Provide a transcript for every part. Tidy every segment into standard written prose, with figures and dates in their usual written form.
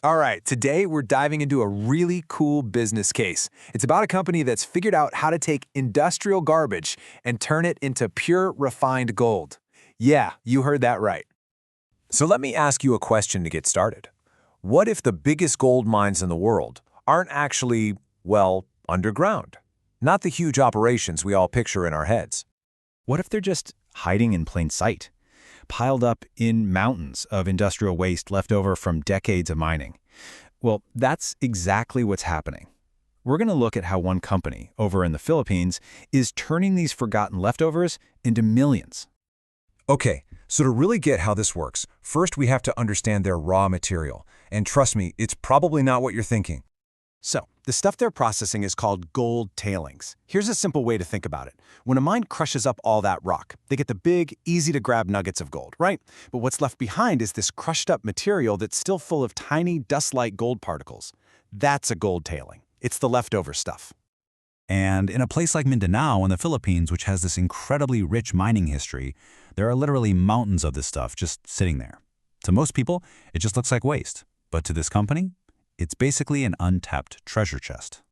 All right, today we're diving into a really cool business case. It's about a company that's figured out how to take industrial garbage and turn it into pure, refined gold. Yeah, you heard that right. So let me ask you a question to get started. What if the biggest gold mines in the world aren't actually, well, underground? Not the huge operations we all picture in our heads. What if they're just hiding in plain sight, piled up in mountains of industrial waste left over from decades of mining? Well, that's exactly what's happening. We're going to look at how one company over in the Philippines is turning these forgotten leftovers into millions. Okay, so to really get how this works, first we have to understand their raw material. And trust me, it's probably not what you're thinking. So, the stuff they're processing is called gold tailings. Here's a simple way to think about it. When a mine crushes up all that rock, they get the big, easy-to-grab nuggets of gold, right? But what's left behind is this crushed-up material that's still full of tiny, dust-like gold particles. That's a gold tailing. It's the leftover stuff. And in a place like Mindanao in the Philippines, which has this incredibly rich mining history, there are literally mountains of this stuff just sitting there. To most people, it just looks like waste. But to this company, it's basically an untapped treasure chest.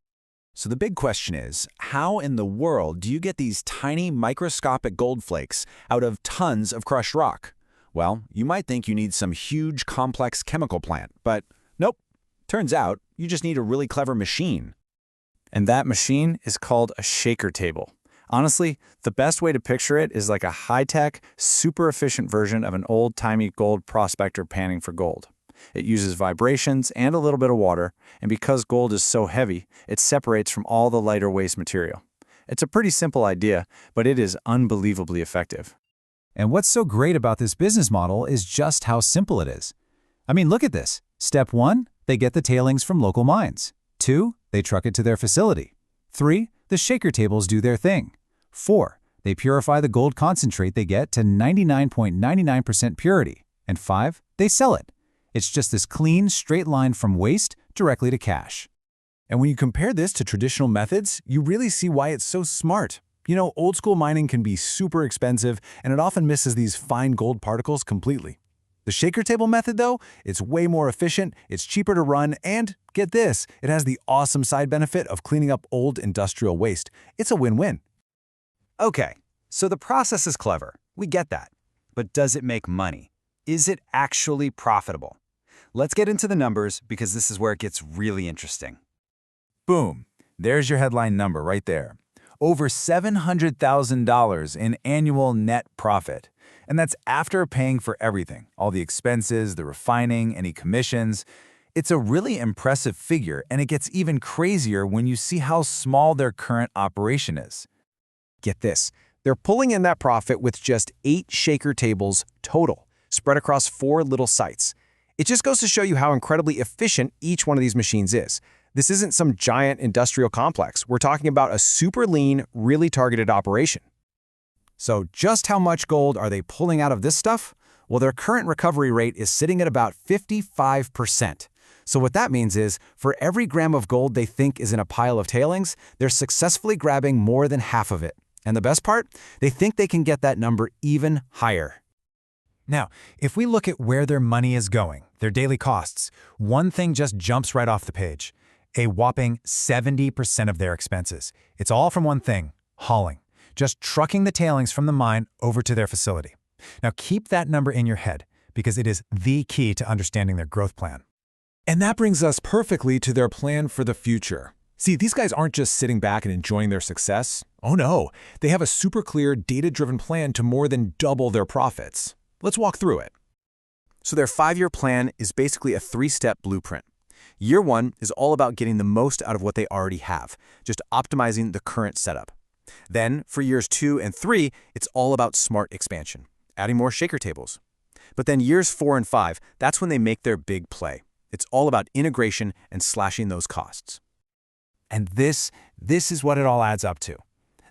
So the big question is, how in the world do you get these tiny microscopic gold flakes out of tons of crushed rock? Well, you might think you need some huge complex chemical plant, but nope. Turns out you just need a really clever machine. And that machine is called a shaker table. Honestly, the best way to picture it is like a high-tech, super efficient version of an old-timey gold prospector panning for gold. It uses vibrations and a little bit of water, and because gold is so heavy, it separates from all the lighter waste material. It's a pretty simple idea, but it is unbelievably effective. And what's so great about this business model is just how simple it is. I mean, look at this. Step 1, they get the tailings from local mines. 2, they truck it to their facility. 3, the shaker tables do their thing. 4, they purify the gold concentrate they get to 99.99% purity. And 5, they sell it. It's just this clean, straight line from waste directly to cash. And when you compare this to traditional methods, you really see why it's so smart. You know, old school mining can be super expensive, and it often misses these fine gold particles completely. The shaker table method, though, it's way more efficient, it's cheaper to run, and get this, it has the awesome side benefit of cleaning up old industrial waste. It's a win-win. Okay, so the process is clever. We get that. But does it make money? Is it actually profitable? Let's get into the numbers because this is where it gets really interesting. Boom. There's your headline number right there. Over $700,000 in annual net profit. And that's after paying for everything, all the expenses, the refining, any commissions. It's a really impressive figure, and it gets even crazier when you see how small their current operation is. Get this, they're pulling in that profit with just 8 shaker tables total, spread across 4 little sites. It just goes to show you how incredibly efficient each one of these machines is. This isn't some giant industrial complex. We're talking about a super lean, really targeted operation. So just how much gold are they pulling out of this stuff? Well, their current recovery rate is sitting at about 55%. So what that means is, for every gram of gold they think is in a pile of tailings, they're successfully grabbing more than half of it. And the best part? They think they can get that number even higher. Now, if we look at where their money is going, their daily costs, one thing just jumps right off the page. A whopping 70% of their expenses. It's all from one thing, hauling. Just trucking the tailings from the mine over to their facility. Now keep that number in your head, because it is the key to understanding their growth plan. And that brings us perfectly to their plan for the future. See, these guys aren't just sitting back and enjoying their success. Oh no, they have a super clear, data-driven plan to more than double their profits. Let's walk through it. So their 5-year plan is basically a 3-step blueprint. Year 1 is all about getting the most out of what they already have, just optimizing the current setup. Then, for years 2 and 3, it's all about smart expansion, adding more shaker tables. But then years 4 and 5, that's when they make their big play. It's all about integration and slashing those costs. And this is what it all adds up to.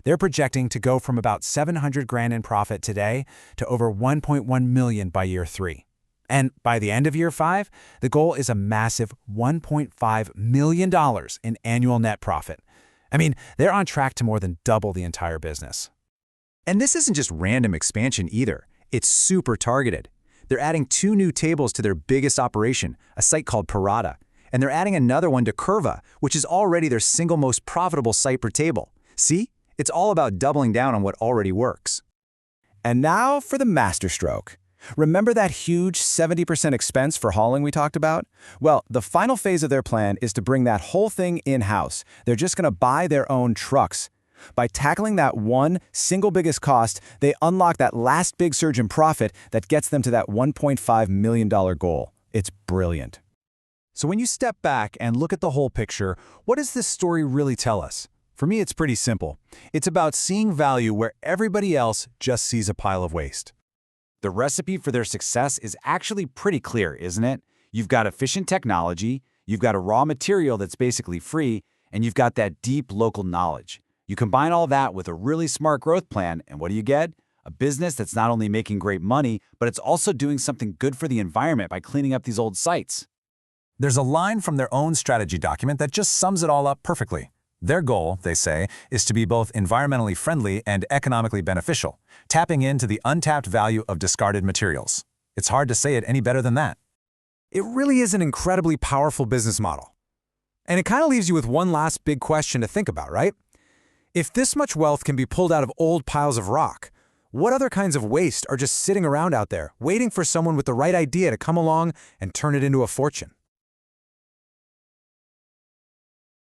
They're projecting to go from about 700 grand in profit today to over 1.1 million by year 3. And by the end of year 5, the goal is a massive $1.5 million in annual net profit. I mean, they're on track to more than double the entire business. And this isn't just random expansion either. It's super targeted. They're adding 2 new tables to their biggest operation, a site called Parada. And they're adding another one to Curva, which is already their single most profitable site per table. See? It's all about doubling down on what already works. And now for the masterstroke. Remember that huge 70% expense for hauling we talked about? Well, the final phase of their plan is to bring that whole thing in-house. They're just going to buy their own trucks. By tackling that one single biggest cost, they unlock that last big surge in profit that gets them to that $1.5 million goal. It's brilliant. So when you step back and look at the whole picture, what does this story really tell us? For me, it's pretty simple. It's about seeing value where everybody else just sees a pile of waste. The recipe for their success is actually pretty clear, isn't it? You've got efficient technology, you've got a raw material that's basically free, and you've got that deep local knowledge. You combine all that with a really smart growth plan, and what do you get? A business that's not only making great money, but it's also doing something good for the environment by cleaning up these old sites. There's a line from their own strategy document that just sums it all up perfectly. Their goal, they say, is to be both environmentally friendly and economically beneficial, tapping into the untapped value of discarded materials. It's hard to say it any better than that. It really is an incredibly powerful business model. And it kind of leaves you with one last big question to think about, right? If this much wealth can be pulled out of old piles of rock, what other kinds of waste are just sitting around out there, waiting for someone with the right idea to come along and turn it into a fortune?